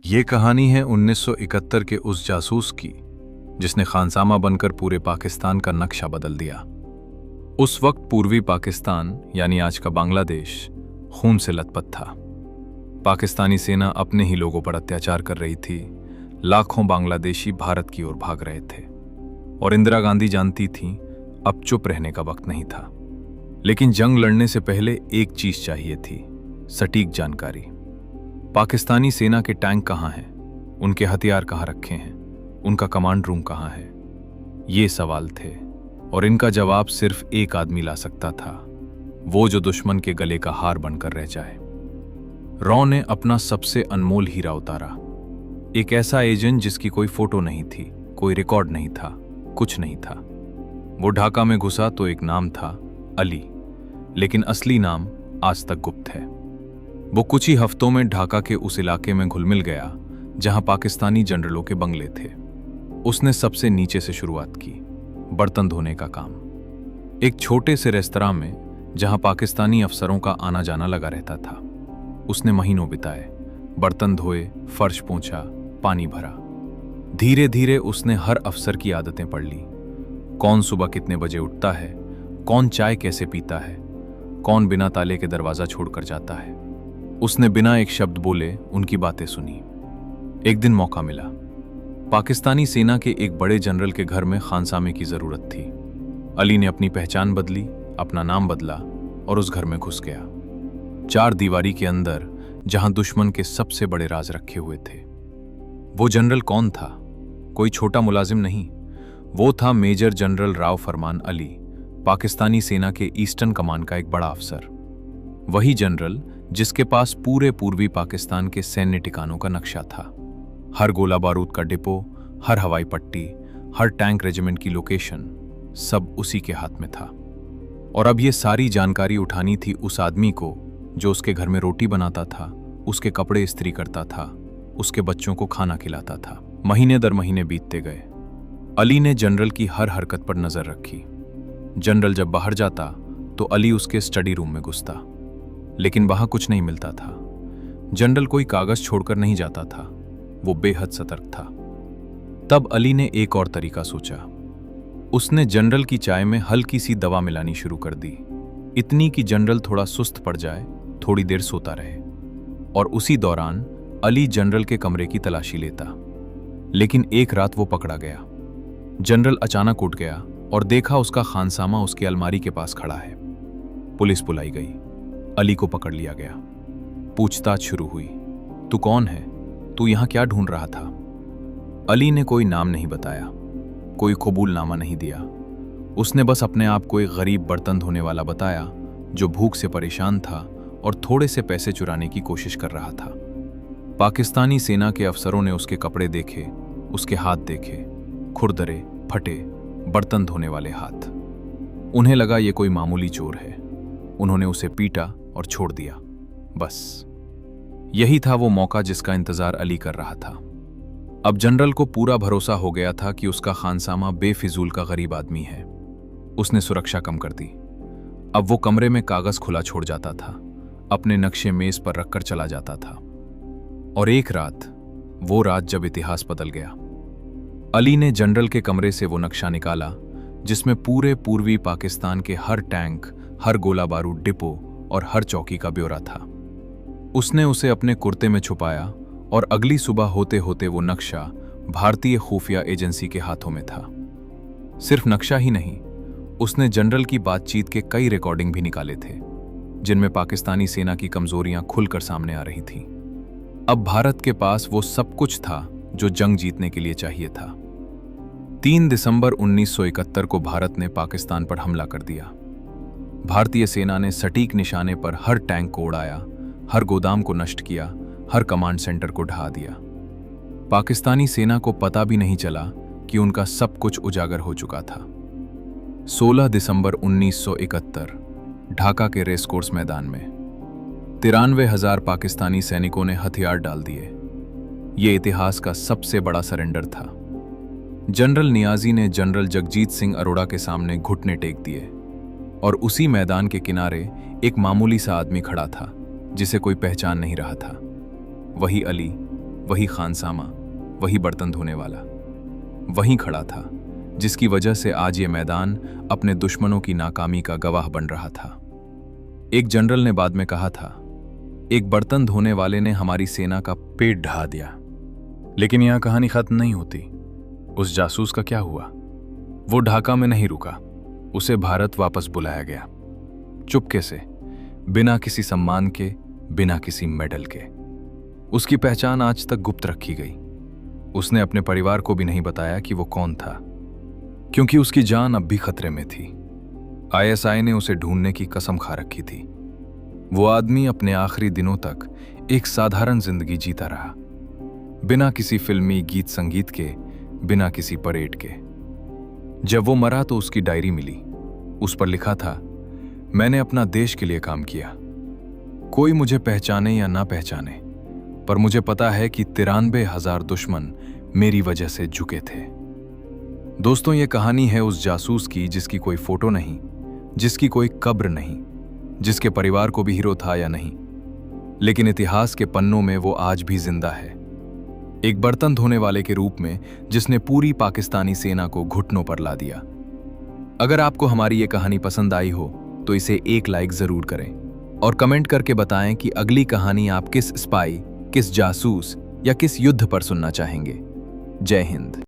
ये कहानी है 1971 के उस जासूस की जिसने खानसामा बनकर पूरे पाकिस्तान का नक्शा बदल दिया। उस वक्त पूर्वी पाकिस्तान यानी आज का बांग्लादेश खून से लथपथ था। पाकिस्तानी सेना अपने ही लोगों पर अत्याचार कर रही थी। लाखों बांग्लादेशी भारत की ओर भाग रहे थे और इंदिरा गांधी जानती थीं अब चुप रहने का वक्त नहीं था। लेकिन जंग लड़ने से पहले एक चीज चाहिए थी, सटीक जानकारी। पाकिस्तानी सेना के टैंक कहाँ हैं, उनके हथियार कहाँ रखे हैं, उनका कमांड रूम कहाँ है, ये सवाल थे और इनका जवाब सिर्फ एक आदमी ला सकता था, वो जो दुश्मन के गले का हार बनकर रह जाए। रॉ ने अपना सबसे अनमोल हीरा उतारा, एक ऐसा एजेंट जिसकी कोई फोटो नहीं थी, कोई रिकॉर्ड नहीं था, कुछ नहीं था। वो ढाका में घुसा तो एक नाम था अली, लेकिन असली नाम आज तक गुप्त है। वो कुछ ही हफ्तों में ढाका के उस इलाके में घुल मिल गया जहां पाकिस्तानी जनरलों के बंगले थे। उसने सबसे नीचे से शुरुआत की, बर्तन धोने का काम। एक छोटे से रेस्तरां में जहां पाकिस्तानी अफसरों का आना जाना लगा रहता था, उसने महीनों बिताए, बर्तन धोए, फर्श पोंछा, पानी भरा। धीरे धीरे उसने हर अफसर की आदतें पढ़ ली। कौन सुबह कितने बजे उठता है, कौन चाय कैसे पीता है, कौन बिना ताले के दरवाजा छोड़कर जाता है। उसने बिना एक शब्द बोले उनकी बातें सुनी। एक दिन मौका मिला। पाकिस्तानी सेना के एक बड़े जनरल के घर में खानसामे की जरूरत थी। अली ने अपनी पहचान बदली, अपना नाम बदला और उस घर में घुस गया। चार दीवारी के अंदर जहां दुश्मन के सबसे बड़े राज रखे हुए थे। वो जनरल कौन था? कोई छोटा मुलाजिम नहीं, वो था मेजर जनरल राव फरमान अली, पाकिस्तानी सेना के ईस्टर्न कमान का एक बड़ा अफसर। वही जनरल जिसके पास पूरे पूर्वी पाकिस्तान के सैन्य ठिकानों का नक्शा था। हर गोला बारूद का डिपो, हर हवाई पट्टी, हर टैंक रेजिमेंट की लोकेशन, सब उसी के हाथ में था। और अब ये सारी जानकारी उठानी थी उस आदमी को जो उसके घर में रोटी बनाता था, उसके कपड़े इस्त्री करता था, उसके बच्चों को खाना खिलाता था। महीने दर महीने बीतते गए। अली ने जनरल की हर हरकत पर नजर रखी। जनरल जब बाहर जाता तो अली उसके स्टडी रूम में घुसता, लेकिन वहां कुछ नहीं मिलता था। जनरल कोई कागज छोड़कर नहीं जाता था, वो बेहद सतर्क था। तब अली ने एक और तरीका सोचा। उसने जनरल की चाय में हल्की सी दवा मिलानी शुरू कर दी, इतनी कि जनरल थोड़ा सुस्त पड़ जाए, थोड़ी देर सोता रहे। और उसी दौरान अली जनरल के कमरे की तलाशी लेता। लेकिन एक रात वो पकड़ा गया। जनरल अचानक उठ गया और देखा उसका खानसामा उसकी अलमारी के पास खड़ा है। पुलिस बुलाई गई, अली को पकड़ लिया गया। पूछताछ शुरू हुई। तू कौन है? तू यहां क्या ढूंढ रहा था? अली ने कोई नाम नहीं बताया, कोई कबूलनामा नहीं दिया। उसने बस अपने आप को एक गरीब बर्तन धोने वाला बताया जो भूख से परेशान था और थोड़े से पैसे चुराने की कोशिश कर रहा था। पाकिस्तानी सेना के अफसरों ने उसके कपड़े देखे, उसके हाथ देखे, खुरदरे, फटे, बर्तन धोने वाले हाथ। उन्हें लगा ये कोई मामूली चोर है। उन्होंने उसे पीटा और छोड़ दिया। बस यही था वो मौका जिसका इंतजार अली कर रहा था। अब जनरल को पूरा भरोसा हो गया था कि उसका खानसामा बेफिजूल का गरीब आदमी है। उसने सुरक्षा कम कर दी। अब वो कमरे में कागज खुला छोड़ जाता था, अपने नक्शे मेज पर रखकर चला जाता था। और एक रात, वो रात जब इतिहास बदल गया। अली ने जनरल के कमरे से वो नक्शा निकाला जिसमें पूरे पूर्वी पाकिस्तान के हर टैंक, हर गोला बारूद डिपो और हर चौकी का ब्यौरा था। उसने उसे अपने कुर्ते में छुपाया और अगली सुबह होते होते वो नक्शा भारतीय खुफिया एजेंसी के हाथों में था। सिर्फ नक्शा ही नहीं, उसने जनरल की बातचीत के कई रिकॉर्डिंग भी निकाले थे जिनमें पाकिस्तानी सेना की कमजोरियां खुलकर सामने आ रही थीं। अब भारत के पास वो सब कुछ था जो जंग जीतने के लिए चाहिए था। 3 दिसंबर 1971 को भारत ने पाकिस्तान पर हमला कर दिया। भारतीय सेना ने सटीक निशाने पर हर टैंक को उड़ाया, हर गोदाम को नष्ट किया, हर कमांड सेंटर को ढहा दिया। पाकिस्तानी सेना को पता भी नहीं चला कि उनका सब कुछ उजागर हो चुका था। 16 दिसंबर 1971 ढाका के रेसकोर्स मैदान में 93,000 पाकिस्तानी सैनिकों ने हथियार डाल दिए। ये इतिहास का सबसे बड़ा सरेंडर था। जनरल नियाजी ने जनरल जगजीत सिंह अरोड़ा के सामने घुटने टेक दिए और उसी मैदान के किनारे एक मामूली सा आदमी खड़ा था जिसे कोई पहचान नहीं रहा था। वही अली, वही खानसामा, वही बर्तन धोने वाला, वहीं खड़ा था जिसकी वजह से आज ये मैदान अपने दुश्मनों की नाकामी का गवाह बन रहा था। एक जनरल ने बाद में कहा था, एक बर्तन धोने वाले ने हमारी सेना का पेट ढा दिया। लेकिन यहां कहानी खत्म नहीं होती। उस जासूस का क्या हुआ? वो ढाका में नहीं रुका, उसे भारत वापस बुलाया गया, चुपके से, बिना किसी सम्मान के, बिना किसी मेडल के। उसकी पहचान आज तक गुप्त रखी गई। उसने अपने परिवार को भी नहीं बताया कि वो कौन था, क्योंकि उसकी जान अब भी खतरे में थी। आईएसआई ने उसे ढूंढने की कसम खा रखी थी। वो आदमी अपने आखिरी दिनों तक एक साधारण जिंदगी जीता रहा, बिना किसी फिल्मी गीत संगीत के, बिना किसी परेड के। जब वो मरा तो उसकी डायरी मिली। उस पर लिखा था, मैंने अपना देश के लिए काम किया। कोई मुझे पहचाने या ना पहचाने, पर मुझे पता है कि 93,000 दुश्मन मेरी वजह से झुके थे। दोस्तों, ये कहानी है उस जासूस की जिसकी कोई फोटो नहीं, जिसकी कोई कब्र नहीं, जिसके परिवार को भी हीरो था या नहीं, लेकिन इतिहास के पन्नों में वो आज भी जिंदा है। एक बर्तन धोने वाले के रूप में जिसने पूरी पाकिस्तानी सेना को घुटनों पर ला दिया। अगर आपको हमारी ये कहानी पसंद आई हो तो इसे एक लाइक जरूर करें और कमेंट करके बताएं कि अगली कहानी आप किस स्पाई, किस जासूस या किस युद्ध पर सुनना चाहेंगे। जय हिंद।